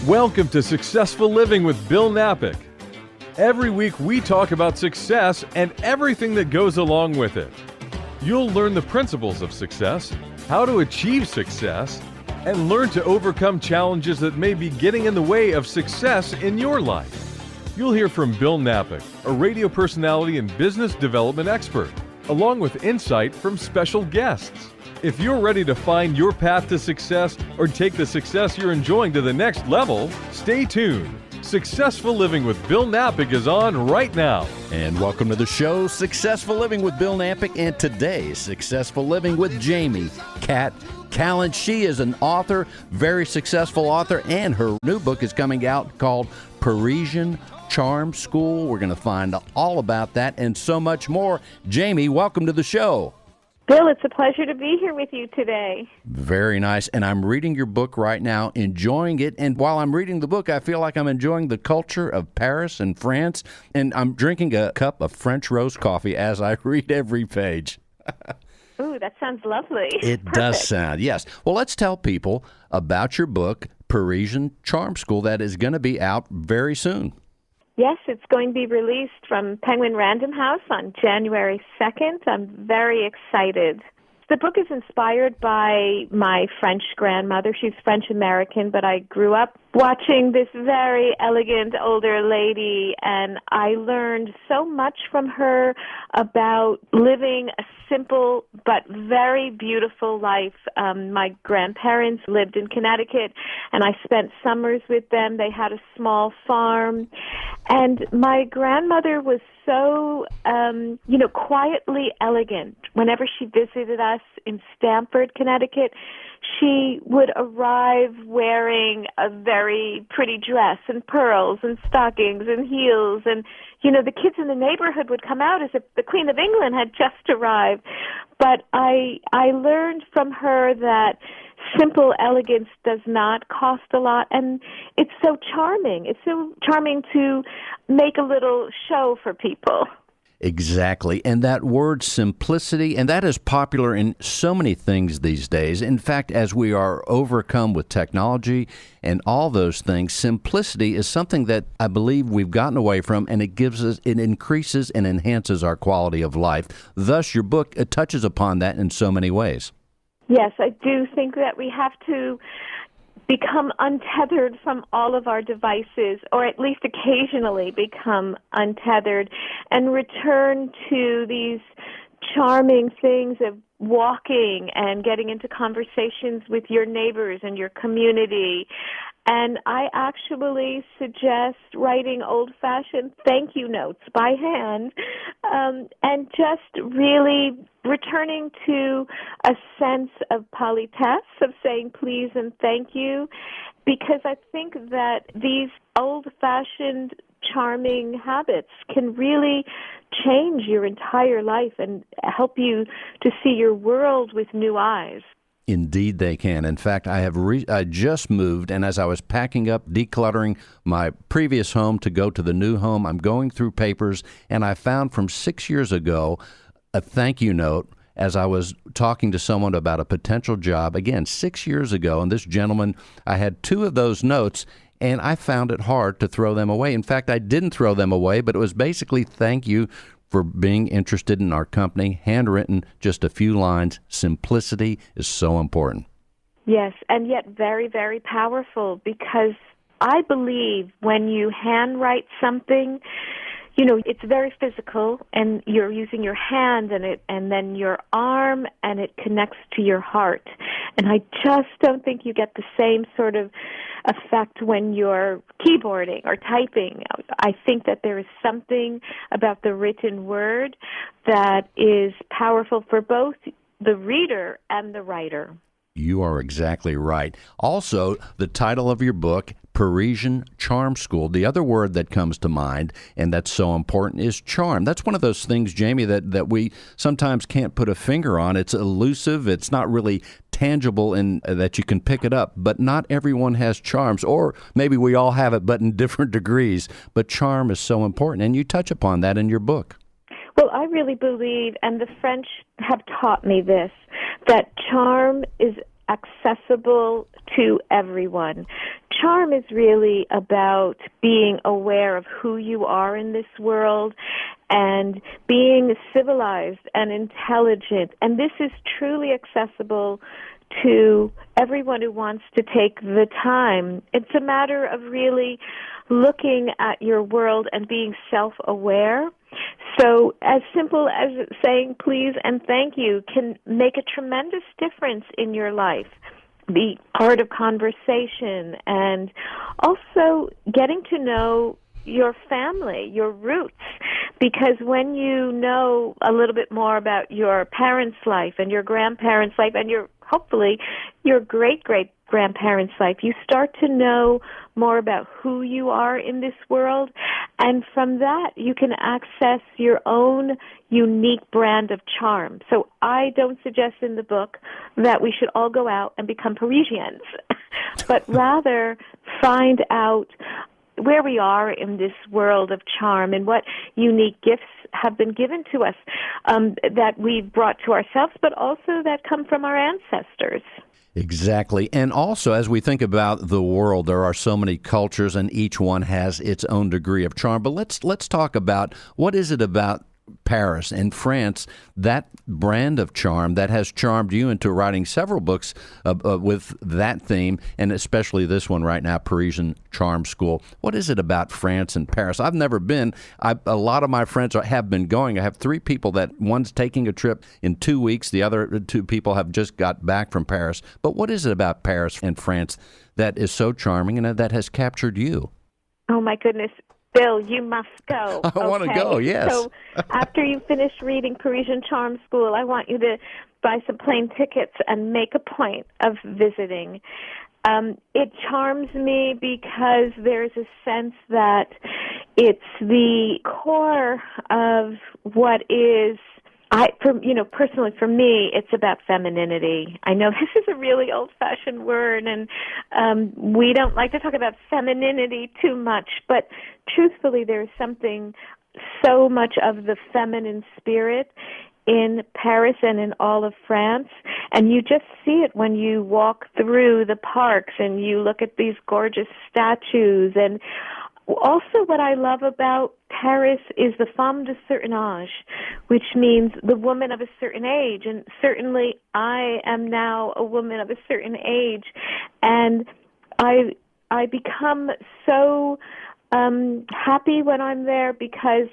Welcome to Successful Living with Bill Napick. Every week we talk about success and everything that goes along with it. You'll learn the principles of success, how to achieve success, and learn to overcome challenges that may be getting in the way of success in your life. You'll hear from Bill Napick, a radio personality and business development expert, along with insight from special guests. If you're ready to find your path to success or take the success you're enjoying to the next level, stay tuned. Successful Living with Bill Napick is on right now. And welcome to the show, Successful Living with Bill Napick, and today, Successful Living with Jamie Callan. She is an author, very successful author, and her new book is coming out called Parisian Charm School. We're going to find all about that and so much more. Jamie, welcome to the show. Bill, it's a pleasure to be here with you today. Very nice. And I'm reading your book right now, enjoying it. And while I'm reading the book, I feel like I'm enjoying the culture of Paris and France. And I'm drinking a cup of French roast coffee as I read every page. Ooh, that sounds lovely. It does sound, yes. Well, let's tell people about your book, Parisian Charm School, that is going to be out very soon. Yes, it's going to be released from Penguin Random House on January 2nd. I'm very excited. The book is inspired by my French grandmother. She's French-American, but I grew up watching this very elegant older lady, and I learned so much from her about living a simple but very beautiful life. My grandparents lived in Connecticut, and I spent summers with them. They had a small farm, and my grandmother was so, quietly elegant. Whenever she visited us in Stamford, Connecticut, she would arrive wearing a very pretty dress and pearls and stockings and heels. And, the kids in the neighborhood would come out as if the Queen of England had just arrived. But I learned from her that simple elegance does not cost a lot, and it's so charming. It's so charming to make a little show for people. Exactly. And that word simplicity, and that is popular in so many things these days. In fact, as we are overcome with technology and all those things, simplicity is something that I believe we've gotten away from, and it increases and enhances our quality of life. Thus, your book touches upon that in so many ways. Yes, I do think that we have to become untethered from all of our devices, or at least occasionally become untethered, and return to these charming things of walking and getting into conversations with your neighbors and your community. And I actually suggest writing old-fashioned thank you notes by hand, and just really returning to a sense of politesse, of saying please and thank you, because I think that these old-fashioned charming habits can really change your entire life and help you to see your world with new eyes. Indeed they can. In fact, I just moved, and as I was packing up, decluttering my previous home to go to the new home, I'm going through papers, and I found from 6 years ago a thank you note as I was talking to someone about a potential job, again, 6 years ago, and this gentleman, I had two of those notes, and I found it hard to throw them away. In fact, I didn't throw them away, but it was basically thank you for being interested in our company, handwritten, just a few lines. Simplicity is so important. Yes, and yet very, very powerful, because I believe when you handwrite something, it's very physical, and you're using your hand and then your arm, and it connects to your heart. And I just don't think you get the same sort of effect when you're keyboarding or typing. I think that there is something about the written word that is powerful for both the reader and the writer. You are exactly right. Also, the title of your book, Parisian Charm School, the other word that comes to mind, and that's so important, is charm. That's one of those things, Jamie, that we sometimes can't put a finger on. It's elusive. It's not really tangible in that you can pick it up, but not everyone has charms, or maybe we all have it, but in different degrees. But charm is so important, and you touch upon that in your book. Well, I really believe, and the French have taught me this, that charm is accessible to everyone. Charm is really about being aware of who you are in this world and being civilized and intelligent. And this is truly accessible to everyone who wants to take the time. It's a matter of really looking at your world and being self-aware. So as simple as saying please and thank you can make a tremendous difference in your life. The art of conversation and also getting to know your family, your roots, because when you know a little bit more about your parents' life and your grandparents' life and hopefully your great-great-grandparents' life, you start to know more about who you are in this world, and from that you can access your own unique brand of charm. So I don't suggest in the book that we should all go out and become Parisians, but rather find out where we are in this world of charm and what unique gifts have been given to us that we've brought to ourselves, but also that come from our ancestors. Exactly. And also, as we think about the world, there are so many cultures and each one has its own degree of charm. But let's talk about what is it about Paris and France, that brand of charm that has charmed you into writing several books with that theme, and especially this one right now, Parisian Charm School. What is it about France and Paris? I've never been. A lot of my friends have been going. I have 3 people that one's taking a trip in 2 weeks. The other 2 people have just got back from Paris. But what is it about Paris and France that is so charming and that has captured you? Oh, my goodness. Bill, you must go. I want to go, yes. So after you finish reading Parisian Charm School, I want you to buy some plane tickets and make a point of visiting. It charms me because there's a sense that it's the core of what is personally for me, it's about femininity. I know this is a really old-fashioned word, and we don't like to talk about femininity too much, but truthfully, there's something so much of the feminine spirit in Paris and in all of France, and you just see it when you walk through the parks and you look at these gorgeous statues. And also what I love about Paris is the femme de certain âge, which means the woman of a certain age. And certainly I am now a woman of a certain age, and I become so happy when I'm there because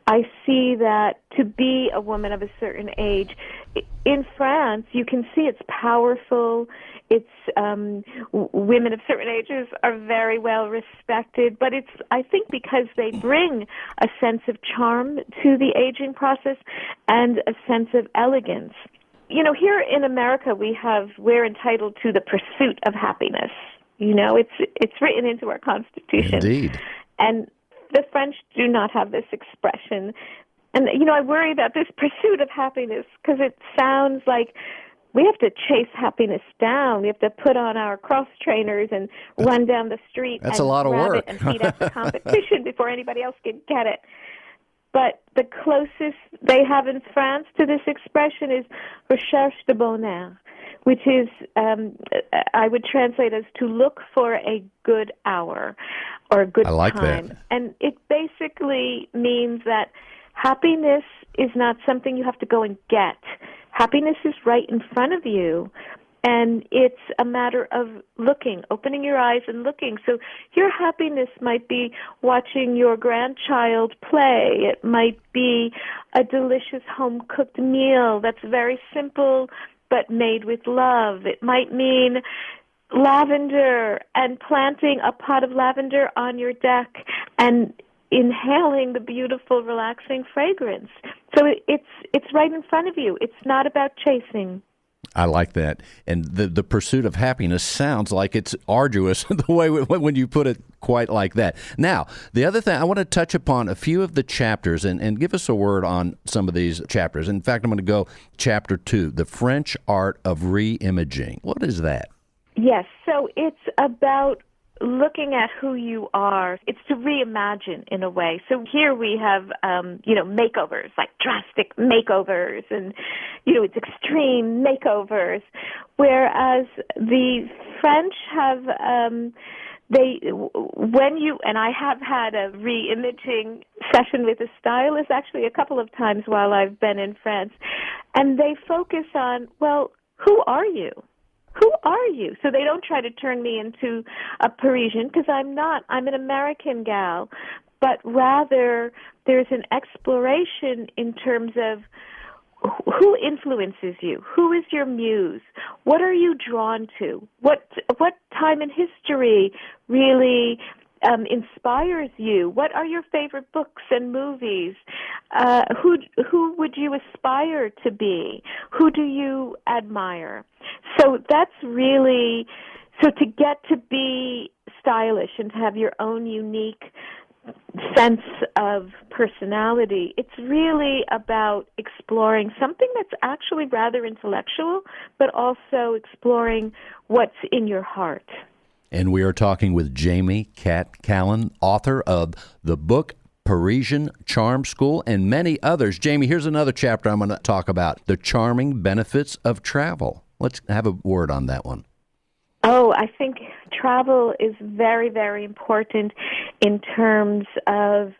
I see that to be a woman of a certain age, in France, you can see it's powerful. It's women of certain ages are very well respected, but it's, I think, because they bring a sense of charm to the aging process and a sense of elegance. You know, here in America, we're entitled to the pursuit of happiness. You know, it's written into our Constitution. Indeed. And the French do not have this expression. And, you know, I worry about this pursuit of happiness because it sounds like we have to chase happiness down. We have to put on our cross trainers and run down the street and a lot of grab work. it and beat out the competition before anybody else can get it. But the closest they have in France to this expression is recherche de bonheur, which is, I would translate as to look for a good hour or a good I like time. that. And it basically means that happiness is not something you have to go and get. Happiness is right in front of you. And it's a matter of looking, opening your eyes and looking. So your happiness might be watching your grandchild play. It might be a delicious home-cooked meal that's very simple but made with love. It might mean lavender and planting a pot of lavender on your deck and inhaling the beautiful, relaxing fragrance. So it's right in front of you. It's not about chasing. I like that. And the pursuit of happiness sounds like it's arduous the way when you put it quite like that. Now, the other thing, I want to touch upon a few of the chapters and give us a word on some of these chapters. In fact, I'm going to go chapter 2, The French Art of Reimaging. What is that? Yes, so it's about looking at who you are. It's to reimagine in a way. So here we have, makeovers, like drastic makeovers, and, it's extreme makeovers. Whereas the French have, and I have had a re-imaging session with a stylist actually a couple of times while I've been in France, and they focus on, well, who are you? Who are you? So they don't try to turn me into a Parisian, because I'm not. I'm an American gal. But rather, there's an exploration in terms of who influences you? Who is your muse? What are you drawn to? What time in history really inspires you? What are your favorite books and movies? Who would you aspire to be? Who do you admire? So that's really, so to get to be stylish and to have your own unique sense of personality, it's really about exploring something that's actually rather intellectual, but also exploring what's in your heart. And we are talking with Jamie Callan, author of the book Parisian Charm School and many others. Jamie, here's another chapter I'm going to talk about, the charming benefits of travel. Let's have a word on that one. Oh, I think travel is very, very important in terms of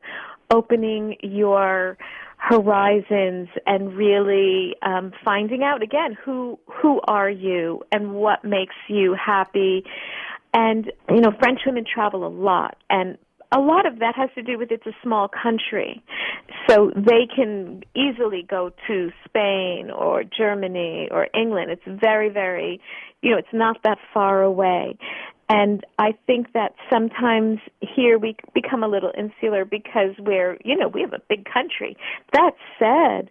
opening your horizons and really finding out, again, who are you and what makes you happy. And, French women travel a lot, and a lot of that has to do with it's a small country. So they can easily go to Spain or Germany or England. It's very, very, it's not that far away. And I think that sometimes here we become a little insular because we have a big country. That said,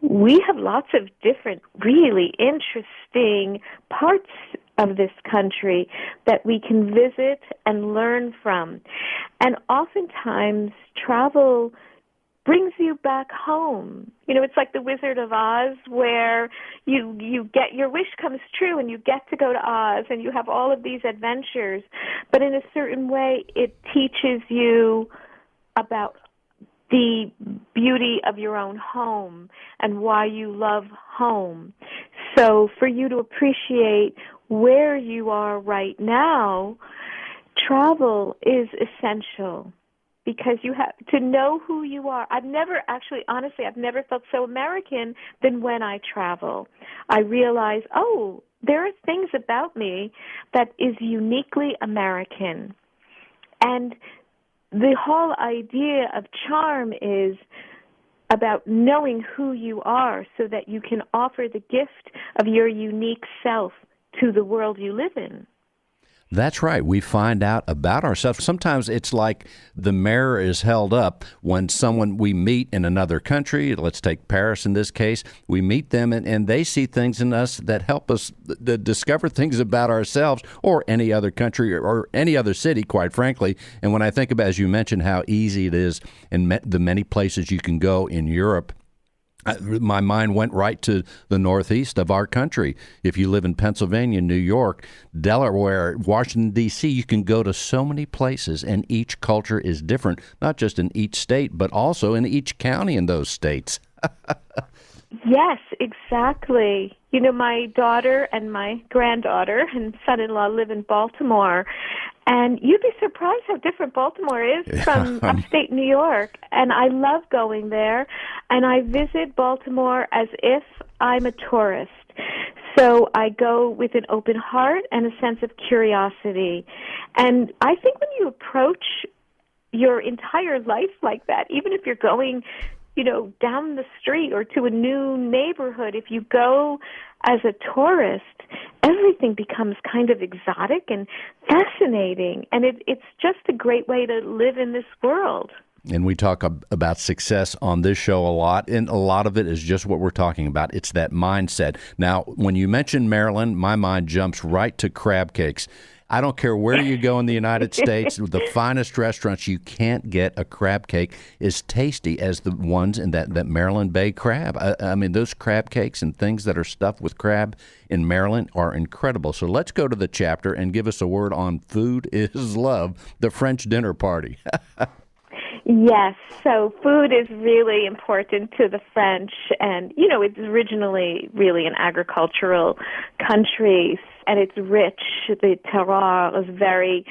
we have lots of different really interesting parts of this country that we can visit and learn from. And oftentimes travel brings you back home. It's like the Wizard of Oz, where you get your wish comes true and you get to go to Oz and you have all of these adventures. But in a certain way, it teaches you about the beauty of your own home and why you love home. So for you to appreciate where you are right now, travel is essential, because you have to know who you are. I've never felt so American than when I travel. I realize, there are things about me that is uniquely American. And the whole idea of charm is about knowing who you are so that you can offer the gift of your unique self to the world you live in. That's right. We find out about ourselves. Sometimes it's like the mirror is held up when someone we meet in another country. Let's take Paris in this case. We meet them and they see things in us that help us discover things about ourselves, or any other country or any other city, quite frankly. And when I think about, as you mentioned, how easy it is in the many places you can go in Europe, my mind went right to the northeast of our country. If you live in Pennsylvania, New York, Delaware, Washington, D.C., you can go to so many places, and each culture is different, not just in each state, but also in each county in those states. Yes, exactly. My daughter and my granddaughter and son-in-law live in Baltimore, and you'd be surprised how different Baltimore is from upstate New York. And I love going there, and I visit Baltimore as if I'm a tourist. So I go with an open heart and a sense of curiosity. And I think when you approach your entire life like that, even if you're going down the street or to a new neighborhood, if you go as a tourist, everything becomes kind of exotic and fascinating. And it's just a great way to live in this world. And we talk about success on this show a lot, and a lot of it is just what we're talking about. It's that mindset. Now, when you mention Maryland, my mind jumps right to crab cakes. I don't care where you go in the United States, the finest restaurants, you can't get a crab cake as tasty as the ones in that Maryland Bay crab. I mean, those crab cakes and things that are stuffed with crab in Maryland are incredible. So let's go to the chapter and give us a word on Food is Love, the French dinner party. Yes, so food is really important to the French, and, it's originally really an agricultural country, and it's rich. The terroir is very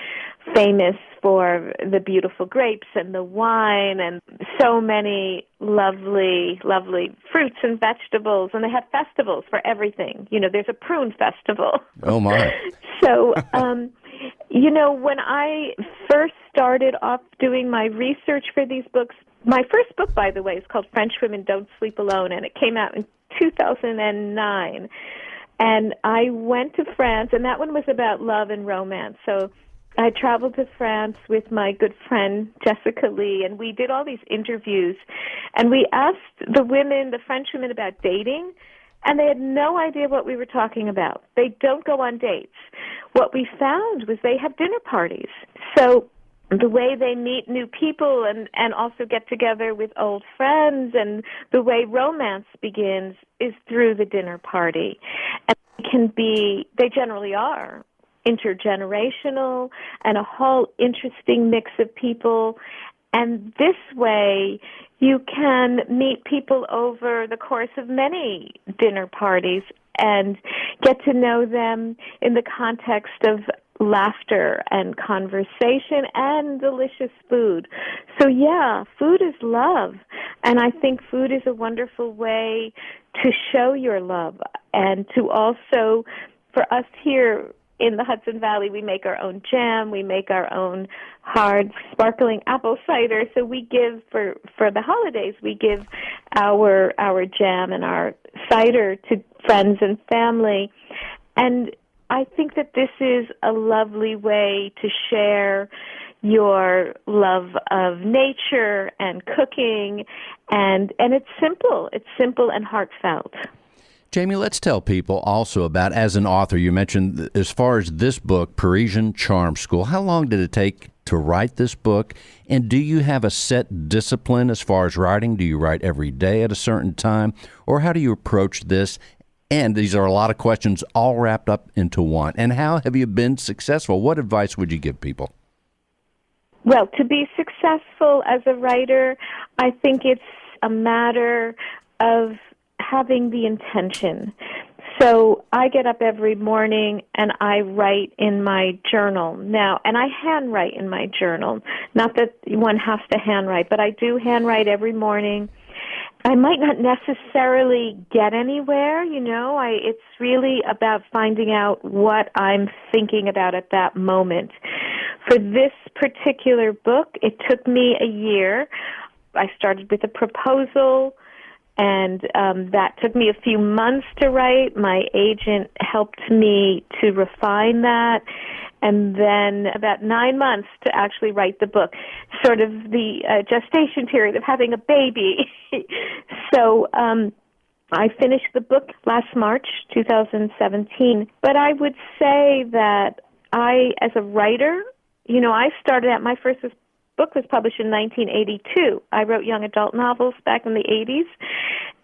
famous for the beautiful grapes and the wine and so many lovely, lovely fruits and vegetables, and they have festivals for everything. There's a prune festival. Oh, my. So, when I first started off doing my research for these books, my first book, by the way, is called French Women Don't Sleep Alone, and it came out in 2009. And I went to France, and that one was about love and romance. So I traveled to France with my good friend Jessica Lee, and we did all these interviews. And we asked the French women about dating, and they had no idea what we were talking about. They don't go on dates. What we found was they have dinner parties. So the way they meet new people and also get together with old friends, and the way romance begins is through the dinner party. And they generally are intergenerational and a whole interesting mix of people. And this way, you can meet people over the course of many dinner parties and get to know them in the context of laughter and conversation and delicious food. So yeah, food is love. And I think food is a wonderful way to show your love, and to also, for us here in the Hudson Valley, we make our own jam, we make our own hard sparkling apple cider. So we give, for the holidays, we give our jam and our cider to friends and family. And I think that this is a lovely way to share your love of nature and cooking, and it's simple. It's simple and heartfelt. Jamie, let's tell people also about, as an author, you mentioned as far as this book, Parisian Charm School, how long did it take to write this book? And do you have a set discipline as far as writing? Do you write every day at a certain time? Or how do you approach this? And these are a lot of questions all wrapped up into one. And how have you been successful? What advice would you give people? Well, to be successful as a writer, I think it's a matter of having the intention. So I get up every morning and I write in my journal now, and I handwrite in my journal. Not that one has to handwrite, but I do handwrite every morning. I might not necessarily get anywhere, it's really about finding out what I'm thinking about at that moment. For this particular book, it took me a year. I started with a proposal, and that took me a few months to write. My agent helped me to refine that, and then about 9 months to actually write the book, sort of the gestation period of having a baby. So I finished the book last March 2017, but I would say that I, as a writer, I started out, my first book was published in 1982. I wrote young adult novels back in the 80s,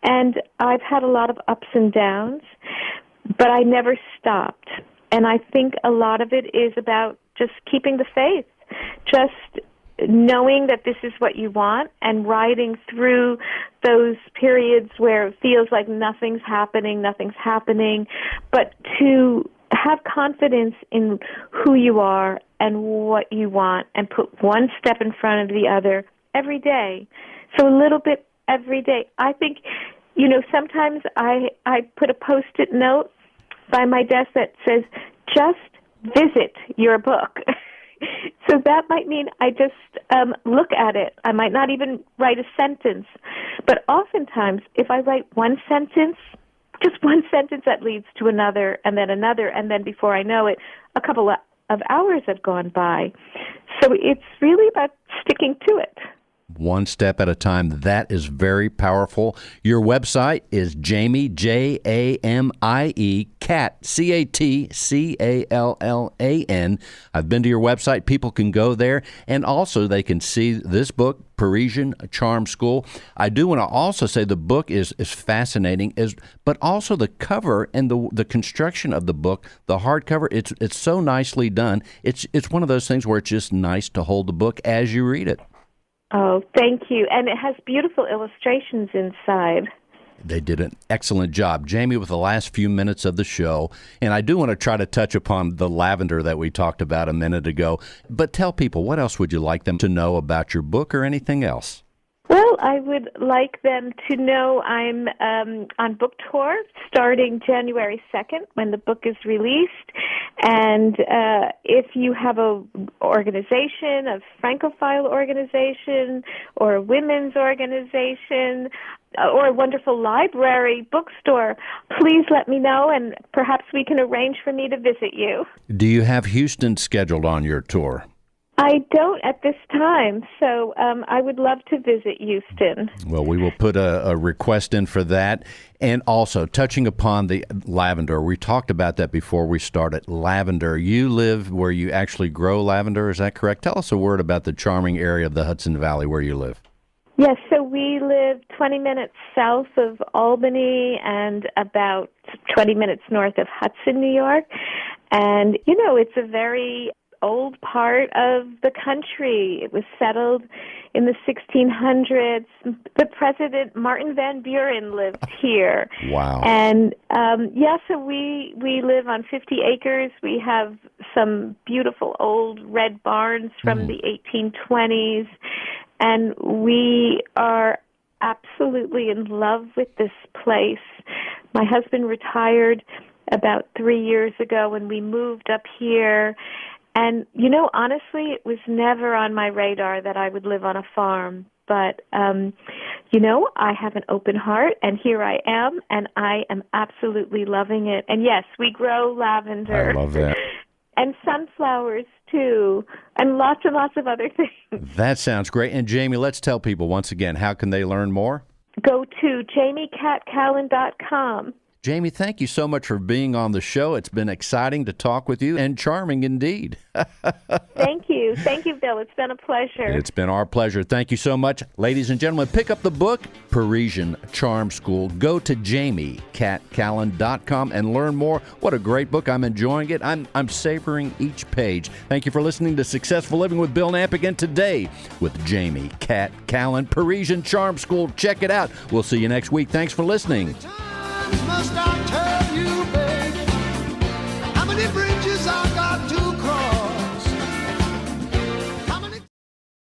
and I've had a lot of ups and downs, but I never stopped. And I think a lot of it is about just keeping the faith, just knowing that this is what you want and riding through those periods where it feels like nothing's happening, but to have confidence in who you are and what you want, and put one step in front of the other every day. So a little bit every day. I think, sometimes I put a Post-it note by my desk that says, just visit your book. So that might mean I just look at it. I might not even write a sentence. But oftentimes, if I write one sentence, just one sentence, that leads to another, and then before I know it, a couple of hours have gone by. So it's really about sticking to it. One step at a time. That is very powerful. Your website is Jamie, Jamie, Cat, Catcallan. I've been to your website. People can go there, and also they can see this book, Parisian Charm School. I do want to also say the book is fascinating, but also the cover and the construction of the book, the hardcover, it's so nicely done. It's one of those things where it's just nice to hold the book as you read it. Oh, thank you. And it has beautiful illustrations inside. They did an excellent job. Jamie, with the last few minutes of the show, and I do want to try to touch upon the lavender that we talked about a minute ago, but tell people, what else would you like them to know about your book or anything else? Well, I would like them to know I'm on book tour starting January 2nd when the book is released. And if you have a organization, a Francophile organization, or a women's organization, or a wonderful library, bookstore, please let me know, and perhaps we can arrange for me to visit you. Do you have Houston scheduled on your tour? I don't at this time, so I would love to visit Houston. Well, we will put a request in for that. And also, touching upon the lavender, we talked about that before we started. Lavender, you live where you actually grow lavender, is that correct? Tell us a word about the charming area of the Hudson Valley where you live. Yes, so we live 20 minutes south of Albany and about 20 minutes north of Hudson, New York. And, you know, it's a very old part of the country. It was settled in the 1600s. The President Martin Van Buren lived here. Wow. And so we live on 50 acres. We have some beautiful old red barns from the 1820s, and we are absolutely in love with this place. My husband retired about 3 years ago, and we moved up here. And, you know, honestly, it was never on my radar that I would live on a farm. But, you know, I have an open heart, and here I am, and I am absolutely loving it. And, yes, we grow lavender. I love that. And sunflowers, too, and lots of other things. That sounds great. And, Jamie, let's tell people once again, how can they learn more? Go to jamiecatcallan.com. Jamie, thank you so much for being on the show. It's been exciting to talk with you and charming indeed. Thank you. Thank you, Bill. It's been a pleasure. It's been our pleasure. Thank you so much. Ladies and gentlemen, pick up the book, Parisian Charm School. Go to jamiecatcallan.com and learn more. What a great book. I'm enjoying it. I'm savoring each page. Thank you for listening to Successful Living with Bill Knapp again today with Jamie Cat Callan, Parisian Charm School. Check it out. We'll see you next week. Thanks for listening. Must I tell you, baby, how many bridges are